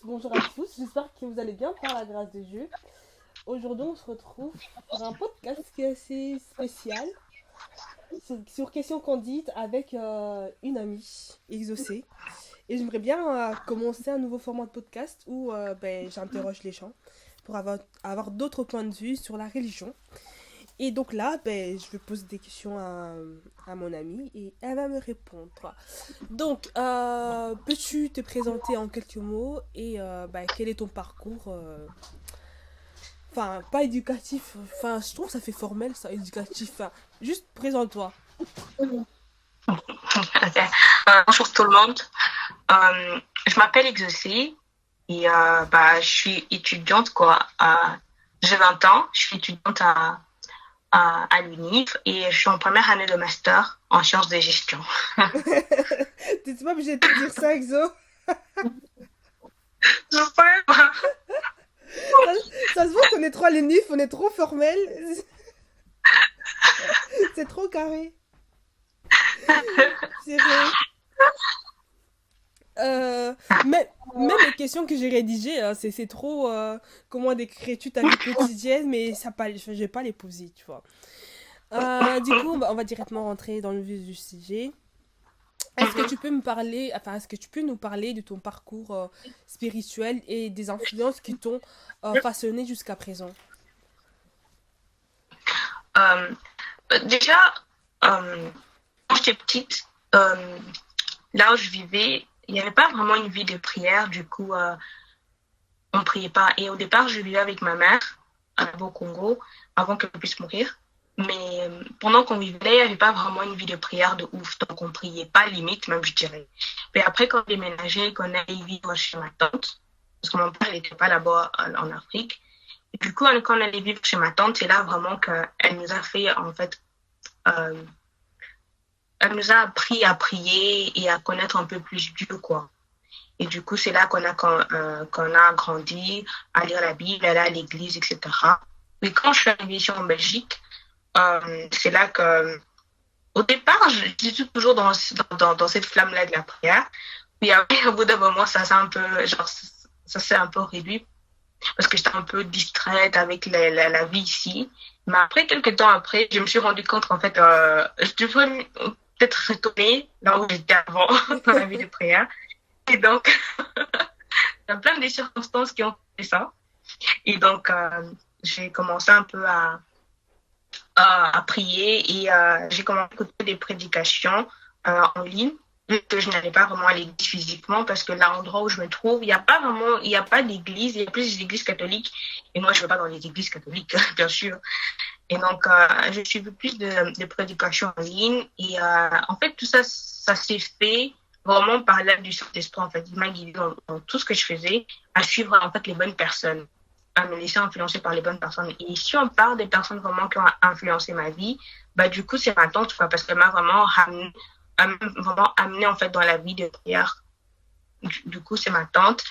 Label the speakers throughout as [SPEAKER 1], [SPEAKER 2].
[SPEAKER 1] bonjour à tous, j'espère que vous allez bien par la grâce de Dieu. Aujourd'hui, on se retrouve pour un podcast qui est assez spécial sur Question Candide avec une amie exaucée. Et j'aimerais bien commencer un nouveau format de podcast où j'interroge les gens pour avoir d'autres points de vue sur la religion. Et donc là, je vais poser des questions à mon amie et elle va me répondre. Donc, peux-tu te présenter en quelques mots et quel est ton parcours Enfin, pas éducatif, enfin, je trouve que ça fait formel, ça, éducatif. Enfin, juste présente-toi.
[SPEAKER 2] Ok. Bonjour tout le monde. Je m'appelle Exaucée et je suis étudiante quoi. J'ai 20 ans, je suis étudiante à l'UNIF et je suis en première année de master en sciences de gestion.
[SPEAKER 1] T'es pas obligé de te dire ça, Exo.
[SPEAKER 2] Je sais.
[SPEAKER 1] Ça, ça se voit qu'on est trop à l'UNIF, on est trop formel. C'est trop carré. Sérieux. Même les questions que j'ai rédigées, c'est trop comment décris-tu ta vie quotidienne, mais ça pas, je vais pas les poser, tu vois. Du coup, on va directement rentrer dans le vif du sujet. Est-ce que tu peux nous parler de ton parcours spirituel et des influences qui t'ont façonné jusqu'à présent?
[SPEAKER 2] Euh, Déjà, quand j'étais petite, là où je vivais, il n'y avait pas vraiment une vie de prière. Du coup, on priait pas. Et au départ, je vivais avec ma mère au Congo avant qu'elle puisse mourir. Mais pendant qu'on vivait, il n'y avait pas vraiment une vie de prière de ouf. Donc, on priait pas limite, même je dirais. Mais après, quand on déménageait, qu'on allait vivre chez ma tante, parce que mon père n'était pas là-bas en Afrique. Et du coup, quand on allait vivre chez ma tante, c'est là vraiment qu'elle nous a fait, en fait, euh, elle nous a appris à prier et à connaître un peu plus Dieu, quoi. Et du coup, c'est là qu'on a grandi, à lire la Bible, aller à l'église, etc. Mais quand je suis arrivée ici en Belgique, c'est là que, au départ, j'étais toujours dans cette flamme-là de la prière. Puis après, au bout d'un moment, ça s'est un peu, genre, ça s'est un peu réduit parce que j'étais un peu distraite avec la vie ici. Mais après, quelques temps après, je me suis rendu compte qu'en fait, je devrais peut-être retourner là où j'étais avant, dans la vie de prière. Et donc, il y a plein de circonstances qui ont fait ça. Et donc, j'ai commencé un peu à prier et j'ai commencé à écouter des prédications en ligne vu que je n'allais pas vraiment à l'église physiquement parce que l'endroit où je me trouve, il n'y a pas d'église, il y a plus des églises catholiques et moi je ne vais pas dans les églises catholiques, bien sûr. Et donc, je suis plus de prédications en ligne et en fait tout ça, ça s'est fait vraiment par l'aide du Saint-Esprit en fait. Il m'a guidé dans tout ce que je faisais à suivre en fait les bonnes personnes, à me laisser influencer par les bonnes personnes. Et si on parle des personnes vraiment qui ont influencé ma vie, bah du coup c'est ma tante quoi, parce qu'elle m'a vraiment amené en fait dans la vie de prière. Du coup c'est ma tante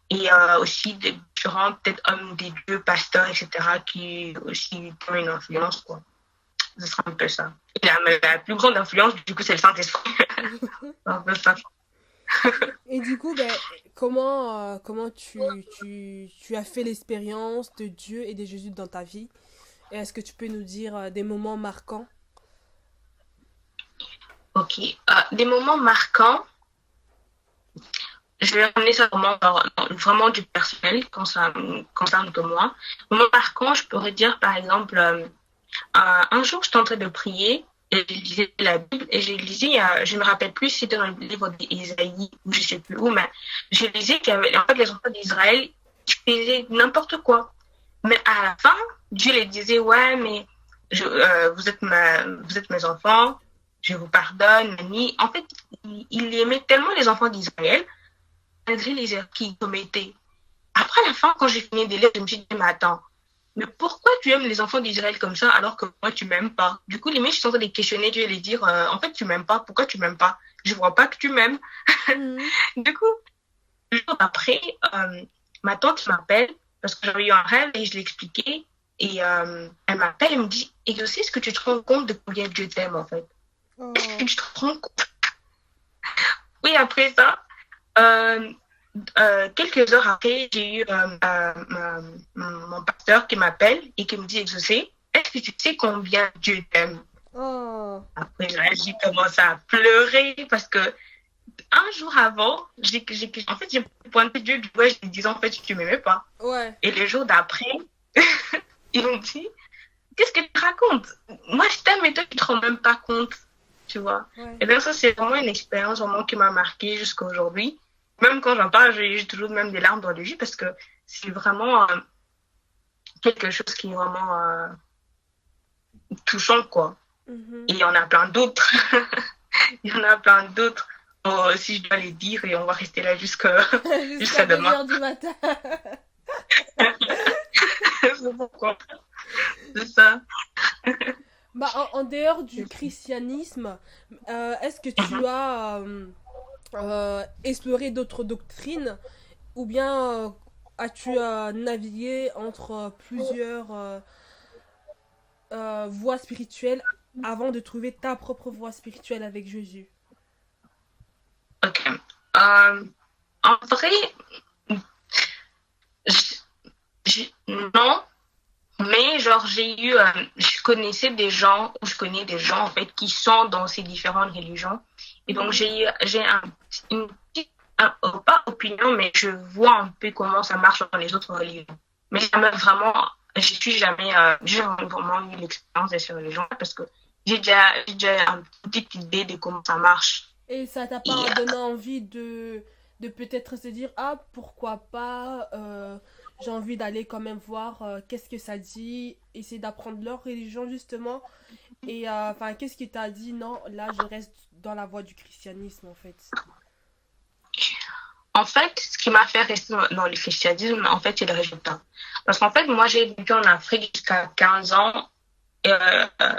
[SPEAKER 2] et aussi des différents peut-être hommes des dieux, pasteurs, etc. qui aussi ont une influence quoi. Ce sera un peu ça. Et la plus grande influence du coup c'est le Saint-Esprit. Un peu ça.
[SPEAKER 1] Et du coup, comment tu as fait l'expérience de Dieu et de Jésus dans ta vie? Et est-ce que tu peux nous dire des moments marquants?
[SPEAKER 2] Ok. Des moments marquants. Je vais ramener ça vraiment du personnel quand ça me concerne que moi. Moment marquant, je pourrais dire par exemple, un jour j'étais en train de prier et je lisais la Bible et je lisais, je ne me rappelle plus si c'était dans le livre d'Ésaïe ou je sais plus où, mais je lisais qu'il y avait en fait les enfants d'Israël qui faisaient n'importe quoi. Mais à la fin, Dieu les disait ouais mais vous êtes mes enfants, je vous pardonne. En fait, il aimait tellement les enfants d'Israël malgré les erreurs qu'ils commettaient. Après la fin, quand j'ai fini de lire, je me suis dit, mais attends, mais pourquoi tu aimes les enfants d'Israël comme ça alors que moi tu m'aimes pas? Du coup, les mecs, je suis en train de les questionner, Dieu les dire, en fait, tu m'aimes pas, pourquoi tu m'aimes pas? Je vois pas que tu m'aimes.
[SPEAKER 1] Mhm.
[SPEAKER 2] Du coup, le jour après, ma tante m'appelle parce que j'avais eu un rêve et je l'ai expliqué. Et elle m'appelle et me dit, et aussi, est-ce que tu te rends compte de combien Dieu t'aime en fait? Est-ce que
[SPEAKER 1] Oh.
[SPEAKER 2] tu te rends compte? Oui, après ça, euh, quelques heures après, j'ai eu mon pasteur qui m'appelle et qui me dit, Exaucé, est-ce que tu sais combien Dieu t'aime?
[SPEAKER 1] Oh.
[SPEAKER 2] Après, là, j'ai commencé à pleurer parce que un jour avant, en fait, j'ai pointé Dieu du doigt, je lui disais, en fait, tu m'aimais pas.
[SPEAKER 1] Ouais.
[SPEAKER 2] Et le jour d'après, ils m'ont dit, qu'est-ce que tu racontes? Moi, je t'aime et toi, tu te rends même pas compte, tu vois.
[SPEAKER 1] Ouais.
[SPEAKER 2] Et donc, ça, c'est vraiment une expérience vraiment qui m'a marquée jusqu'à aujourd'hui. Même quand j'en parle, j'ai toujours même des larmes dans les yeux parce que c'est vraiment quelque chose qui est vraiment touchant, quoi.
[SPEAKER 1] Mhm.
[SPEAKER 2] Et il y en a plein d'autres. Il y en a plein d'autres. Oh, si je dois les dire, et on va rester là
[SPEAKER 1] Jusqu'à
[SPEAKER 2] jusqu'à
[SPEAKER 1] 2
[SPEAKER 2] demain.
[SPEAKER 1] heures du matin.
[SPEAKER 2] C'est pourquoi. C'est ça.
[SPEAKER 1] Bah, en dehors du christianisme, est-ce que tu as exploré d'autres doctrines ou bien as-tu navigué entre plusieurs voies spirituelles avant de trouver ta propre voie spirituelle avec Jésus?
[SPEAKER 2] Ok. Euh, En vrai, non, mais genre je connaissais des gens, ou je connais des gens en fait qui sont dans ces différentes religions. Et donc
[SPEAKER 1] Mhm.
[SPEAKER 2] j'ai une petite, pas opinion, mais je vois un peu comment ça marche dans les autres religions. Mais ça m'a vraiment, j'ai vraiment eu l'expérience de ces religions parce que j'ai déjà une petite idée de comment ça marche.
[SPEAKER 1] Et ça t'a
[SPEAKER 2] Et
[SPEAKER 1] pas donné envie de peut-être se dire, ah, pourquoi pas, j'ai envie d'aller quand même voir qu'est-ce que ça dit, essayer d'apprendre leur religion justement. Et enfin, qu'est-ce qui t'a dit, non, là, je reste dans la voie du christianisme en fait.
[SPEAKER 2] en fait, ce qui m'a fait rester dans le christianisme, en fait, c'est le résultat. Parce qu'en fait, moi, j'ai vécu en Afrique jusqu'à 15 ans,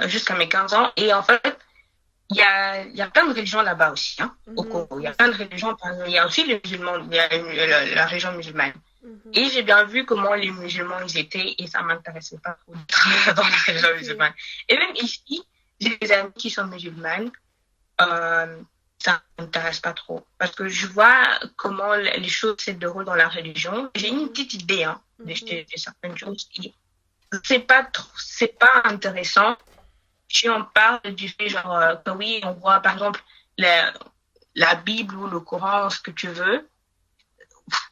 [SPEAKER 2] jusqu'à mes 15 ans. Et en fait, il y a plein de religions là-bas aussi, hein, au
[SPEAKER 1] Mhm,
[SPEAKER 2] Congo. Il y
[SPEAKER 1] je
[SPEAKER 2] a plein de
[SPEAKER 1] sais.
[SPEAKER 2] religions. Il y a aussi les musulmans, il y a la religion musulmane.
[SPEAKER 1] Mhm.
[SPEAKER 2] Et j'ai bien vu comment les musulmans ils étaient et ça m'intéressait pas trop d'être dans la religion
[SPEAKER 1] Ok.
[SPEAKER 2] musulmane. Et même ici, j'ai des amis qui sont musulmanes. Euh, Ça m'intéresse pas trop. Parce que je vois comment les choses se déroulent dans la religion. J'ai une
[SPEAKER 1] Mhm,
[SPEAKER 2] petite idée hein,
[SPEAKER 1] mhm,
[SPEAKER 2] de certaines choses. C'est pas intéressant si on parle du fait, genre, que oui, on voit par exemple la Bible ou le Coran, ce que tu veux.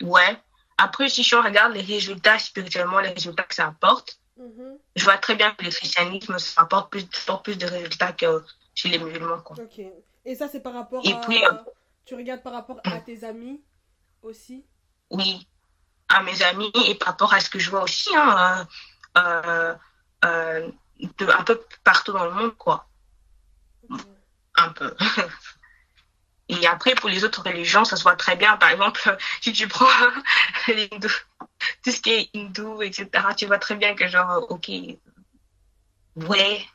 [SPEAKER 2] Ouais. Après, si on regarde les résultats spirituellement, les résultats que ça apporte,
[SPEAKER 1] mhm.
[SPEAKER 2] je vois très bien que le christianisme, ça apporte plus de résultats que chez les musulmans, quoi.
[SPEAKER 1] Ok. Et ça, c'est par rapport
[SPEAKER 2] Et puis,
[SPEAKER 1] à... Tu regardes par rapport à tes amis aussi?
[SPEAKER 2] oui, à mes amis et par rapport à ce que je vois aussi, hein, euh, euh, un peu partout dans le monde, quoi.
[SPEAKER 1] Ok.
[SPEAKER 2] Un peu. Et après, pour les autres religions, ça se voit très bien. Par exemple, si tu prends les hindous, tout ce qui est hindou, etc., tu vois très bien que genre, ok, ouais,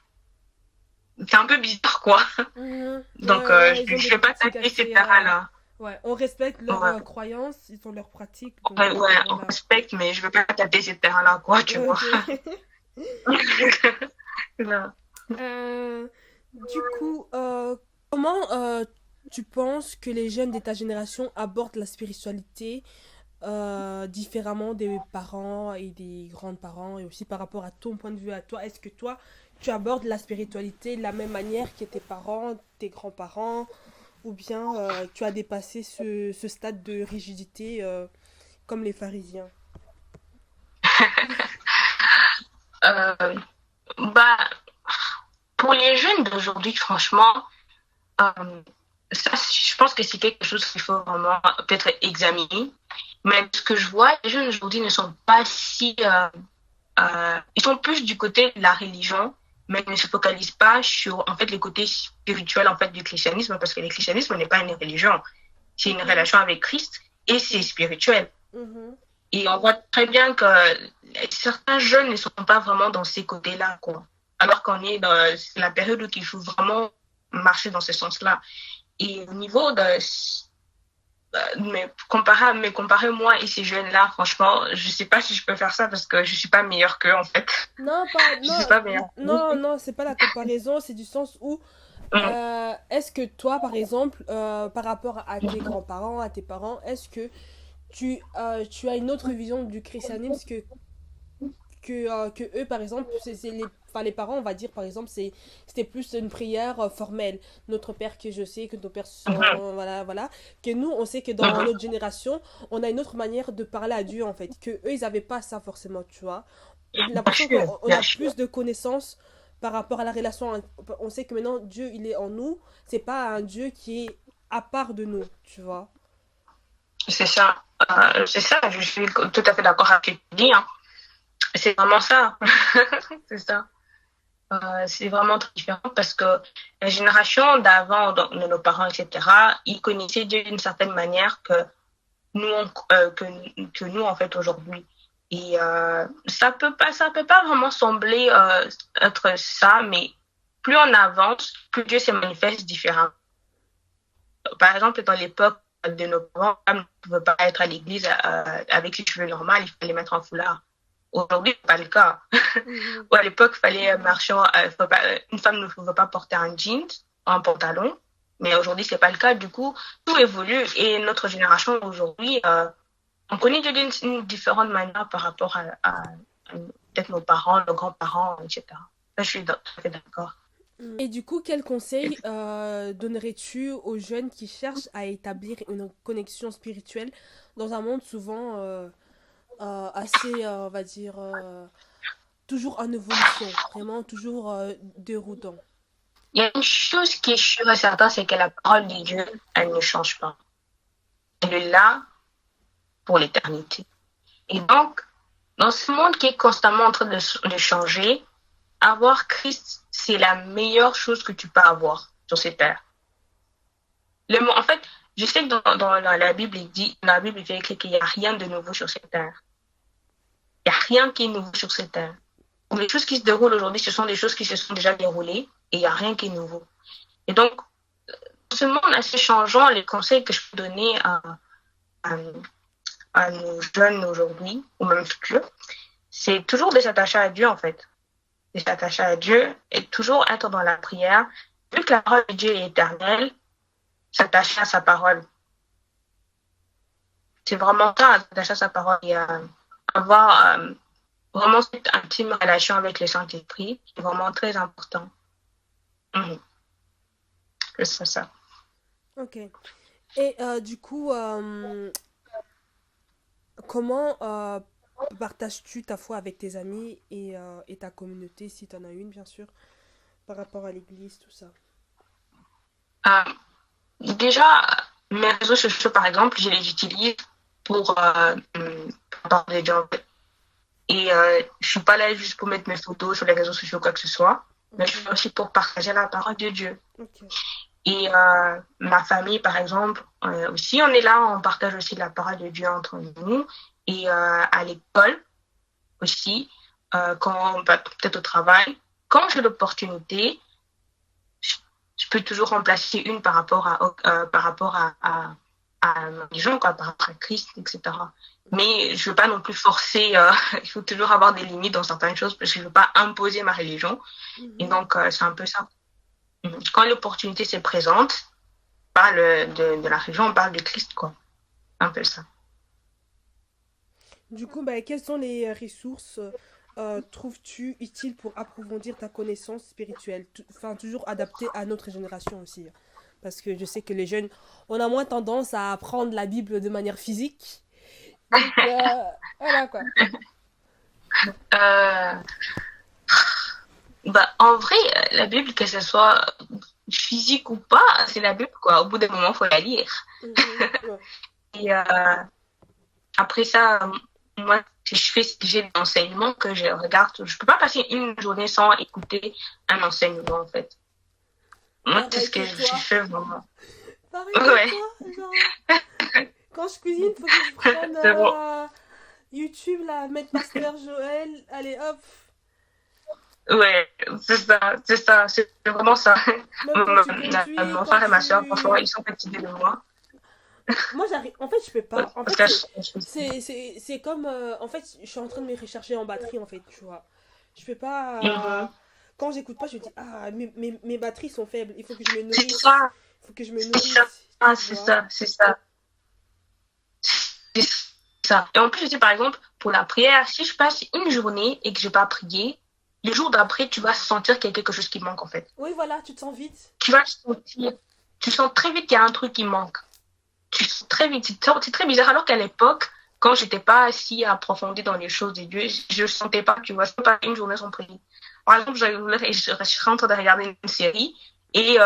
[SPEAKER 2] c'est un peu bizarre, quoi.
[SPEAKER 1] Mhm.
[SPEAKER 2] Donc,
[SPEAKER 1] Ouais, ouais, ils ont
[SPEAKER 2] je
[SPEAKER 1] des
[SPEAKER 2] vais pas
[SPEAKER 1] pratiques
[SPEAKER 2] taper ces
[SPEAKER 1] assez...
[SPEAKER 2] terrains-là.
[SPEAKER 1] Ouais, on respecte leurs
[SPEAKER 2] Ouais.
[SPEAKER 1] croyances, ils ont leurs pratiques, donc
[SPEAKER 2] Ouais, on
[SPEAKER 1] voilà.
[SPEAKER 2] respecte, mais je veux pas taper ces terrains-là, quoi, tu vois.
[SPEAKER 1] Ok.
[SPEAKER 2] Non.
[SPEAKER 1] Du coup, comment tu penses que les jeunes de ta génération abordent la spiritualité différemment des parents et des grands-parents et aussi par rapport à ton point de vue à toi? Est-ce que toi, tu abordes la spiritualité de la même manière que tes parents, tes grands-parents, ou bien tu as dépassé ce stade de rigidité comme les pharisiens?
[SPEAKER 2] Euh, Bah, pour les jeunes d'aujourd'hui, franchement, euh, ça, je pense que c'est quelque chose qu'il faut vraiment peut-être examiner. Mais ce que je vois, les jeunes aujourd'hui ne sont pas si... ils sont plus du côté de la religion, mais ils ne se focalisent pas sur en fait le côté spirituel en fait du christianisme, parce que le christianisme n'est pas une religion, c'est une
[SPEAKER 1] Mhm,
[SPEAKER 2] relation avec Christ et c'est spirituel.
[SPEAKER 1] mhm.
[SPEAKER 2] Et on voit très bien que certains jeunes ne sont pas vraiment dans ces côtés-là, quoi. Alors qu'on est dans la période où il faut vraiment marcher dans ce sens-là. Et au niveau de mais comparer moi et ces jeunes-là, franchement, je sais pas si je peux faire ça parce que je suis pas meilleure qu'eux en fait.
[SPEAKER 1] Non, pas,
[SPEAKER 2] Je
[SPEAKER 1] non,
[SPEAKER 2] suis pas meilleure qu'eux.
[SPEAKER 1] non, non, c'est pas la comparaison, c'est du sens où est-ce que toi, par exemple, par rapport à tes grands-parents, à tes parents, est-ce que tu as une autre vision du christianisme que eux, par exemple, enfin, les parents, on va dire, par exemple, c'était plus une prière formelle. Notre Père que je sais, que nos pères
[SPEAKER 2] Mhm,
[SPEAKER 1] sont, voilà, voilà. Que nous, on sait que dans
[SPEAKER 2] mhm,
[SPEAKER 1] notre génération, on a une autre manière de parler à Dieu, en fait. Que eux, ils n'avaient pas ça forcément, tu vois. J'ai
[SPEAKER 2] bien
[SPEAKER 1] l'impression
[SPEAKER 2] sûr,
[SPEAKER 1] qu'on
[SPEAKER 2] bien
[SPEAKER 1] a
[SPEAKER 2] sûr.
[SPEAKER 1] plus de connaissances par rapport à la relation. On sait que maintenant, Dieu, il est en nous. C'est pas un Dieu qui est à part de nous, tu vois.
[SPEAKER 2] C'est ça, je suis tout à fait d'accord avec ce que tu dis, hein. C'est vraiment ça. C'est ça. C'est vraiment très différent parce que la génération d'avant, donc, de nos parents, etc., ils connaissaient Dieu d'une certaine manière nous, que nous, en fait, aujourd'hui. Et ça peut pas vraiment sembler être ça, mais plus on avance, plus Dieu se manifeste différemment. Par exemple, dans l'époque de nos parents, une femme ne pouvait pas être à l'église avec ses cheveux normaux, il fallait mettre un foulard. Aujourd'hui, ce n'est pas le cas.
[SPEAKER 1] Mhm.
[SPEAKER 2] Ou à l'époque, il fallait marcher, une femme ne pouvait pas porter un jean, un pantalon. Mais aujourd'hui, ce n'est pas le cas. Du coup, tout évolue. Et notre génération aujourd'hui, on connaît Dieu d'une différente manière par rapport à peut-être nos parents, nos grands-parents, etc. Ça, je suis tout à fait d'accord.
[SPEAKER 1] Et du coup, quel conseil donnerais-tu aux jeunes qui cherchent à établir une connexion spirituelle dans un monde souvent assez, on va dire, toujours en évolution, vraiment toujours déroutant.
[SPEAKER 2] Il y a une chose qui est sûre et certaine, c'est que la parole de Dieu, elle ne change pas. Elle est là pour l'éternité. Et donc, dans ce monde qui est constamment en train de changer, avoir Christ, c'est la meilleure chose que tu peux avoir sur cette terre. En fait, je sais que dans la Bible, la Bible, il est écrit qu'il n'y a rien de nouveau sur cette terre. Il n'y a rien qui est nouveau sur cette terre. Donc, les choses qui se déroulent aujourd'hui, ce sont des choses qui se sont déjà déroulées et il n'y a rien qui est nouveau. Et donc, dans ce monde assez changeant, les conseils que je peux donner à, à nos jeunes aujourd'hui, ou même futurs, c'est toujours de s'attacher à Dieu, en fait. De s'attacher à Dieu et toujours être dans la prière. Vu que la parole de Dieu est éternelle, s'attacher à sa parole. C'est vraiment ça, s'attacher à sa parole et avoir vraiment cette intime relation avec le Saint-Esprit. C'est vraiment très important. Mhm. C'est ça.
[SPEAKER 1] Ok. Et du coup, comment partages-tu ta foi avec tes amis et ta communauté, si tu en as une, bien sûr, par rapport à l'église, tout ça?
[SPEAKER 2] Euh, Déjà, mes réseaux sociaux, par exemple, je les utilise pour parler de gens. Et je suis pas là juste pour mettre mes photos sur les réseaux sociaux ou quoi que ce soit, mais je
[SPEAKER 1] Ok,
[SPEAKER 2] suis aussi pour partager la parole de Dieu.
[SPEAKER 1] ok.
[SPEAKER 2] Et ma famille, par exemple, aussi, on est là, on partage aussi la parole de Dieu entre nous. Et à l'école aussi, quand peut-être au travail, quand j'ai l'opportunité, je, je peux toujours remplacer une par rapport à ma religion, quoi, par rapport à Christ, etc. Mais je ne veux pas non plus forcer, il faut toujours avoir des limites dans certaines choses parce que je ne veux pas imposer ma religion. Et
[SPEAKER 1] Mhm.
[SPEAKER 2] donc, c'est un peu ça. Quand l'opportunité se présente, on parle de la religion, on parle de Christ, quoi. Un peu ça.
[SPEAKER 1] Du coup, bah, quelles sont les ressources trouves-tu utiles pour approfondir ta connaissance spirituelle? Enfin, toujours adaptée à notre génération aussi. Parce que je sais que les jeunes, on a moins tendance à apprendre la Bible de manière physique. Donc, voilà quoi.
[SPEAKER 2] Euh, Bah, en vrai, la Bible, que ce soit physique ou pas, c'est la Bible, quoi. Au bout d'un moment, il faut la lire.
[SPEAKER 1] Mhm, ouais.
[SPEAKER 2] Et après ça, moi, si je fais j'ai des enseignements que je regarde. Je peux pas passer une journée sans écouter un enseignement, en fait. Moi, c'est ce
[SPEAKER 1] Pareil
[SPEAKER 2] que
[SPEAKER 1] que
[SPEAKER 2] je
[SPEAKER 1] toi.
[SPEAKER 2] fais vraiment.
[SPEAKER 1] Pareil que
[SPEAKER 2] Ouais,
[SPEAKER 1] toi. Genre, quand je cuisine, faut que je prenne
[SPEAKER 2] c'est bon.
[SPEAKER 1] YouTube, là, mettre Pasteur Joël. Allez, hop.
[SPEAKER 2] Ouais, c'est ça, c'est vraiment ça.
[SPEAKER 1] Même quand tu conduis,
[SPEAKER 2] Mon
[SPEAKER 1] quand
[SPEAKER 2] frère et ma soeur, parfois,
[SPEAKER 1] tu...
[SPEAKER 2] ils sont fatigués de moi.
[SPEAKER 1] Moi, j'arrive. En fait, je peux pas. En
[SPEAKER 2] Parce
[SPEAKER 1] fait,
[SPEAKER 2] que
[SPEAKER 1] c'est comme. En fait, je suis en train de me recharger en batterie, en fait, tu vois. Je peux pas.
[SPEAKER 2] Mhm.
[SPEAKER 1] Quand j'écoute pas, je dis, ah, mes batteries sont faibles. Il faut que je me
[SPEAKER 2] C'est
[SPEAKER 1] nourrisse.
[SPEAKER 2] ça,
[SPEAKER 1] Il faut que je me
[SPEAKER 2] c'est ça,
[SPEAKER 1] nourrisse, tu
[SPEAKER 2] c'est
[SPEAKER 1] vois.
[SPEAKER 2] ça, c'est ça. ça. Et en plus, je dis par exemple, pour la prière, si je passe une journée et que je n'ai pas prié, le jour d'après, tu vas sentir qu'il y a quelque chose qui manque en fait.
[SPEAKER 1] Oui, voilà, tu te sens vite.
[SPEAKER 2] Tu vas sentir, tu sens très vite qu'il y a un truc qui manque. Tu sens très vite, c'est très bizarre. Alors qu'à l'époque, quand j'étais pas si approfondie dans les choses de Dieu, je sentais pas, tu vois, je pas une journée sans prier. Par exemple, je suis en train de regarder une série et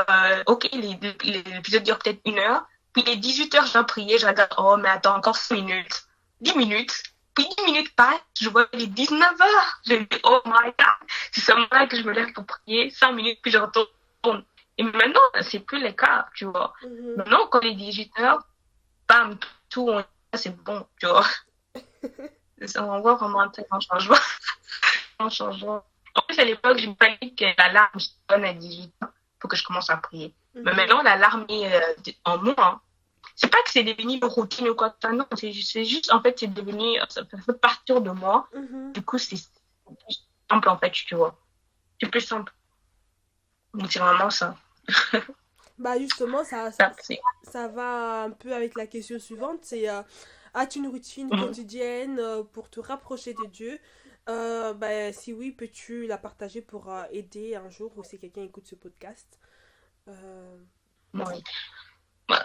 [SPEAKER 2] ok, l'épisode dure peut-être 1 heure, puis les 18 heures, je dois prier, je regarde, oh mais attends, encore 5 minutes, 10 minutes, puis 10 minutes passent, je vois les 19 heures, je me dis, oh my god, c'est seulement là que je me lève pour prier, 5 minutes, puis je retourne. Et maintenant, c'est plus le cas, tu vois. Maintenant, quand les 18 heures, bam, tout, c'est bon, tu vois. On voit vraiment un très grand changement. Un changement. En plus, à l'époque, j'ai pas dit que l'alarme sonne à 18 ans pour que je commence à prier. Mais maintenant, l'alarme est en moi. Hein. C'est pas que c'est devenu une routine ou quoi que ça, non. C'est juste, en fait, c'est devenu, ça fait partir de moi. Du coup, c'est plus simple, en fait, tu vois. C'est plus simple. Donc, c'est vraiment ça.
[SPEAKER 1] Bah justement, ça va un peu avec la question suivante, c'est as-tu une routine quotidienne pour te rapprocher de Dieu? Bah, si oui, peux-tu la partager pour aider un jour ou si quelqu'un écoute ce podcast?
[SPEAKER 2] Oui. Bah,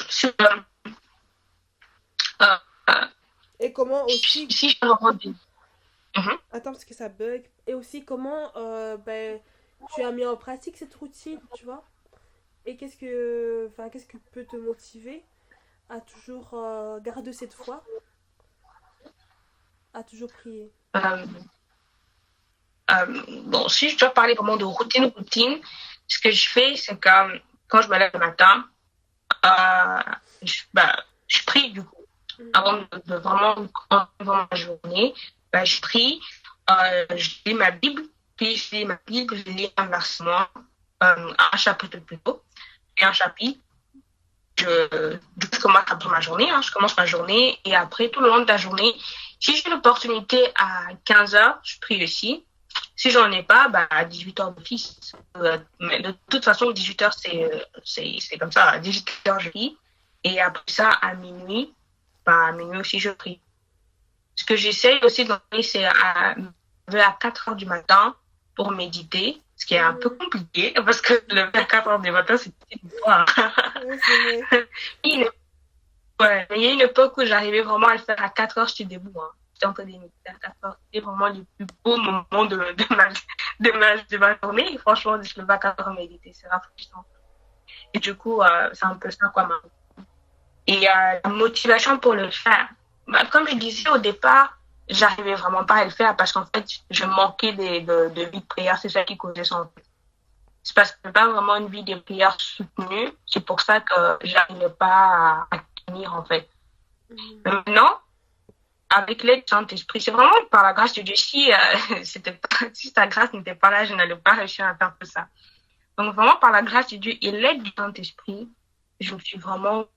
[SPEAKER 2] sur,
[SPEAKER 1] Et comment aussi...
[SPEAKER 2] si je me rends
[SPEAKER 1] Attends, parce que ça bug. Et aussi, comment ben, tu as mis en pratique cette routine, tu vois? Et qu'est-ce que peut te motiver à toujours garder cette foi, à toujours prier?
[SPEAKER 2] euh, bon, si je dois parler vraiment de routine, ce que je fais, c'est que quand je me lève le matin, je prie du coup. Avant de vraiment commencer ma journée, je prie, je lis ma Bible, puis je lis ma Bible, je lis un versement, un chapitre plutôt, et un chapitre. Je commence après ma journée, je commence ma journée, et après, tout le long de la journée, si j'ai l'opportunité à 15 heures, je prie aussi. Si j'en ai pas, à 18 heures d'office. Mais de toute façon, 18 heures, c'est comme ça. À 18 heures, je prie. Et après ça, à minuit aussi, je prie. Ce que j'essaie aussi de faire, c'est à 4 heures du matin pour méditer, ce qui est un peu compliqué, parce que le à 4 heures du matin, c'est petit pour moi. Il y a une époque où j'arrivais vraiment à le faire à 4 heures, j'étais debout. J'étais en train de méditer à 4 heures. C'était vraiment le plus beau moment de ma journée. Et franchement, je me vais à 4 heures méditer, c'est rafraîchissant. Et du coup, c'est un peu ça, quoi, et la motivation pour le faire. Comme je disais au départ, j'arrivais vraiment pas à le faire parce qu'en fait, je manquais de vie de prière. C'est ça qui causait ça, en fait. C'est parce que c'est pas vraiment une vie de prière soutenue. C'est pour ça que j'arrivais pas à tenir, en fait. Maintenant, avec l'aide du Saint-Esprit, c'est vraiment par la grâce de Dieu. Si ta grâce n'était pas là, je n'allais pas réussir à faire tout ça. Donc, vraiment, par la grâce de Dieu et l'aide du Saint-Esprit, je me suis vraiment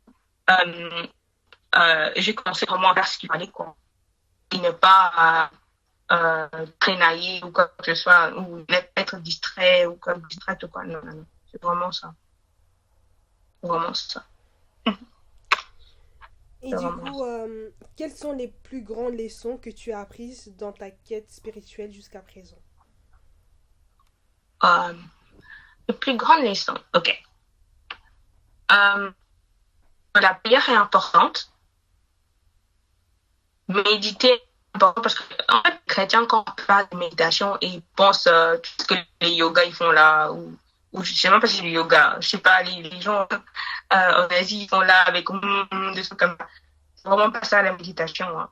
[SPEAKER 2] j'ai commencé vraiment à faire ce qu'il fallait, quoi. Et ne pas traînailler ou quoi que ce soit, ou être distrait ou comme distraite ou quoi. Non, non, non. C'est vraiment ça. Vraiment ça.
[SPEAKER 1] Et du coup, quelles sont les plus grandes leçons que tu as apprises dans ta quête spirituelle jusqu'à présent?
[SPEAKER 2] Les plus grandes leçons, ok. La prière est importante. Méditer est important parce que, en fait, les chrétiens, quand on parle de méditation, ils pensent tout ce que les yogas ils font là, ou je sais même pas si c'est le yoga, je sais pas, les gens en Asie ils font là avec des trucs comme ça. C'est vraiment pas ça la méditation. Hein.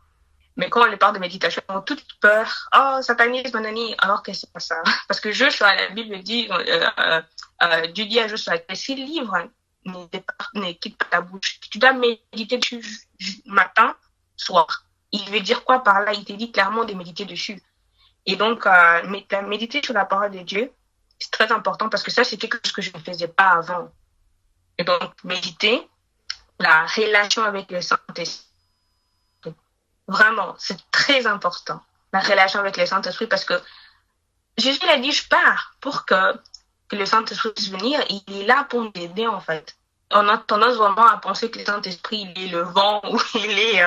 [SPEAKER 2] Mais quand on parle de méditation, on a toute peur, oh, satanisme, nanani, alors que c'est pas ça. Parce que Joshua, la Bible dit, Dieu dit à Joshua, que si le livre ne quitte pas ta bouche, tu dois méditer dessus matin, soir. Il veut dire quoi par là? Il te dit clairement de méditer dessus. Et donc, méditer sur la parole de Dieu, c'est très important parce que ça, c'est quelque chose que je ne faisais pas avant. Et donc, méditer, la relation avec le Saint-Esprit, vraiment, c'est très important. La relation avec le Saint-Esprit parce que Jésus a dit, je pars pour que le Saint-Esprit puisse venir. Il est là pour m'aider, en fait. on a tendance vraiment à penser que le Saint-Esprit, il est le vent ou il est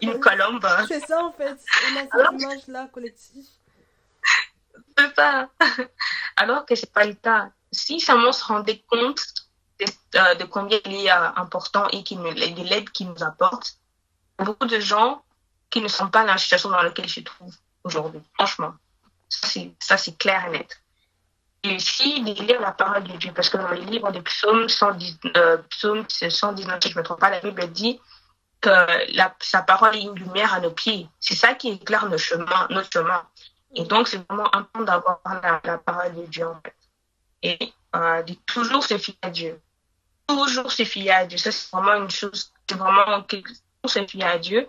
[SPEAKER 2] une colombe.
[SPEAKER 1] C'est ça en fait, on a cette
[SPEAKER 2] Alors,
[SPEAKER 1] image-là collective.
[SPEAKER 2] c'est ça. Alors que c'est pas le cas. Si seulement on se rendait compte de combien il est important et de l'aide qu'il nous apporte, beaucoup de gens qui ne sont pas dans la situation dans laquelle ils se trouvent aujourd'hui. Franchement, ça c'est clair et net. Et aussi de lire la parole de Dieu, parce que dans le livre des psaumes 110, psaume 119, si je ne me trompe pas, la Bible dit que sa parole est une lumière à nos pieds. C'est ça qui éclaire notre chemin. Et donc, c'est vraiment important d'avoir la parole de Dieu, en fait. Et de toujours se fier à Dieu. Toujours se fier à Dieu. Ça, c'est vraiment une chose, c'est vraiment quelque chose, se fier à Dieu.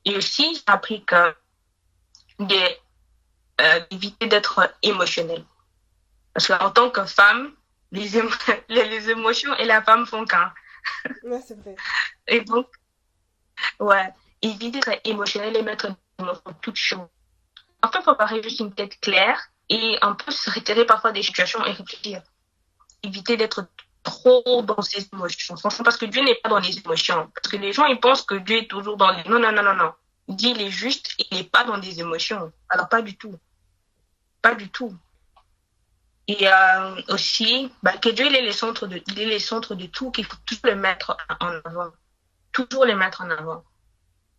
[SPEAKER 2] Et aussi, j'ai appris que d'éviter d'être émotionnel. Parce qu'en tant que femme, les émotions et la femme font qu'un.
[SPEAKER 1] Ouais, c'est vrai.
[SPEAKER 2] Et donc, ouais, éviter d'être émotionnel et mettre des émotions toutes chaudes. En fait, il faut avoir juste une tête claire et un peu se retirer parfois des situations et réfléchir. Éviter d'être trop dans ses émotions. Franchement, parce que Dieu n'est pas dans les émotions. Parce que les gens, ils pensent que Dieu est toujours dans les... Non, non, non, non, non. Dieu, il est juste, il n'est pas dans des émotions. Alors, pas du tout. Pas du tout. Et aussi, que Dieu, il est le centre de tout, qu'il faut toujours le mettre en avant. Toujours les mettre en avant.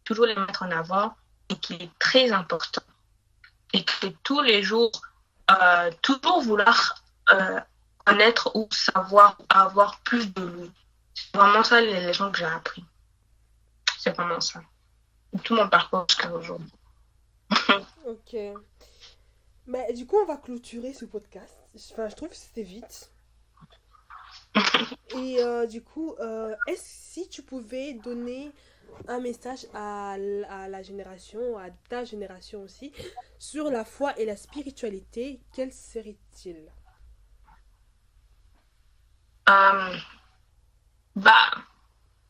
[SPEAKER 2] Toujours les mettre en avant et qu'il est très important. Et que tous les jours, toujours vouloir connaître ou savoir, avoir plus de lui. C'est vraiment ça les leçons que j'ai appris. C'est vraiment ça. Tout mon parcours jusqu'à aujourd'hui.
[SPEAKER 1] Ok. Mais du coup, on va clôturer ce podcast. Enfin, je trouve que c'était vite. Et du coup, si tu pouvais donner un message à la génération, à ta génération aussi, sur la foi et la spiritualité, quel serait-il?
[SPEAKER 2] Euh, bah,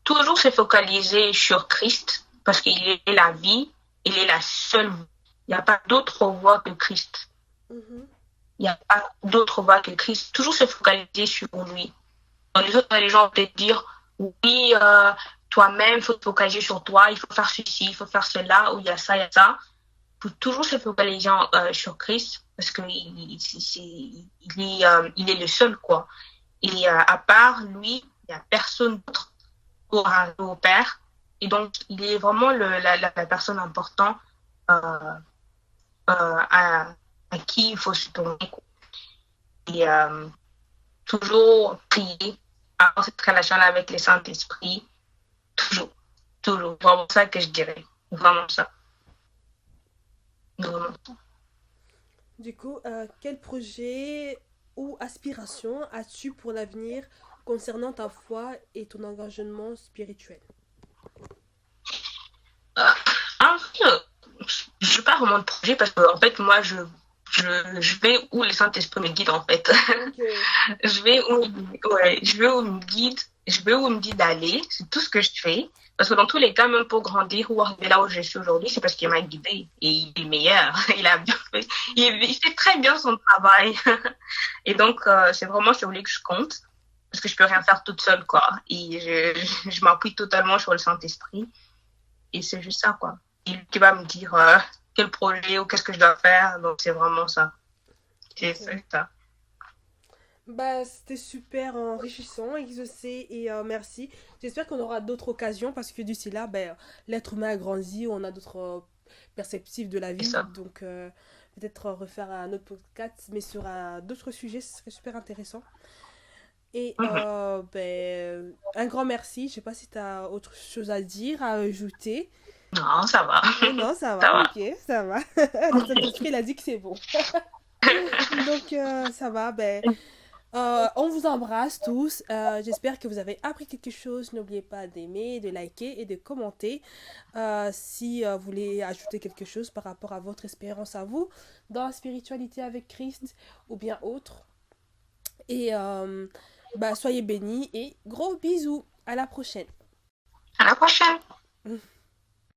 [SPEAKER 2] toujours se focaliser sur Christ parce qu'il est la vie, il est la seule vie. Il n'y a pas d'autre voie que Christ.
[SPEAKER 1] Mhm.
[SPEAKER 2] Il n'y a pas d'autre voie que Christ. Toujours se focaliser sur lui. Dans les autres, les gens vont peut-être dire, oui, toi-même, il faut te focaliser sur toi, il faut faire ceci, il faut faire cela, ou il y a ça, il y a ça. Il faut toujours se focaliser sur Christ parce il est le seul, quoi. Et à part lui, il n'y a personne d'autre pour arriver au Père. Et donc, il est vraiment la personne importante à qui il faut se tourner. Et toujours prier, avoir cette relation-là avec le Saint-Esprit. Toujours, toujours. Vraiment ça que je dirais. Vraiment ça. Vraiment.
[SPEAKER 1] Du coup, quel projet ou aspiration as-tu pour l'avenir concernant ta foi et ton engagement spirituel?
[SPEAKER 2] En fait, je n'ai pas vraiment de projet parce que, en fait, moi, je vais où le Saint-Esprit me guide, en fait.
[SPEAKER 1] Ok.
[SPEAKER 2] Je vais où il me guide, je vais où il me dit d'aller, c'est tout ce que je fais. Parce que dans tous les cas, même pour grandir ou arriver là où je suis aujourd'hui, c'est parce qu'il m'a guidé et il est le meilleur. Il a bien fait, il fait très bien son travail. Et donc, c'est vraiment sur lui que je compte parce que je peux rien faire toute seule, quoi. Et je m'appuie totalement sur le Saint-Esprit et c'est juste ça, quoi. Il qui va me dire quel projet ou qu'est-ce que je dois faire. Donc, c'est vraiment ça. C'est
[SPEAKER 1] Ok.
[SPEAKER 2] ça.
[SPEAKER 1] Bah, c'était super enrichissant, exaucé et merci. J'espère qu'on aura d'autres occasions parce que d'ici là, ben, l'être humain a grandi, on a d'autres perspectives de la
[SPEAKER 2] C'est
[SPEAKER 1] vie.
[SPEAKER 2] ça.
[SPEAKER 1] Donc, peut-être refaire un autre podcast, mais sur d'autres sujets, ce serait super intéressant. Et
[SPEAKER 2] Mhm.
[SPEAKER 1] ben, un grand merci. Je sais pas si tu as autre chose à dire, à ajouter.
[SPEAKER 2] Non, ça va.
[SPEAKER 1] Non, ça
[SPEAKER 2] Ça
[SPEAKER 1] va,
[SPEAKER 2] va.
[SPEAKER 1] ok, ça va. Le Saint-Esprit, il a dit que c'est bon. Donc, ça va, ben. On vous embrasse tous. J'espère que vous avez appris quelque chose. N'oubliez pas d'aimer, de liker et de commenter si vous voulez ajouter quelque chose par rapport à votre expérience à vous dans la spiritualité avec Christ ou bien autre. Et bah, soyez bénis et gros bisous. À la prochaine.
[SPEAKER 2] À la prochaine.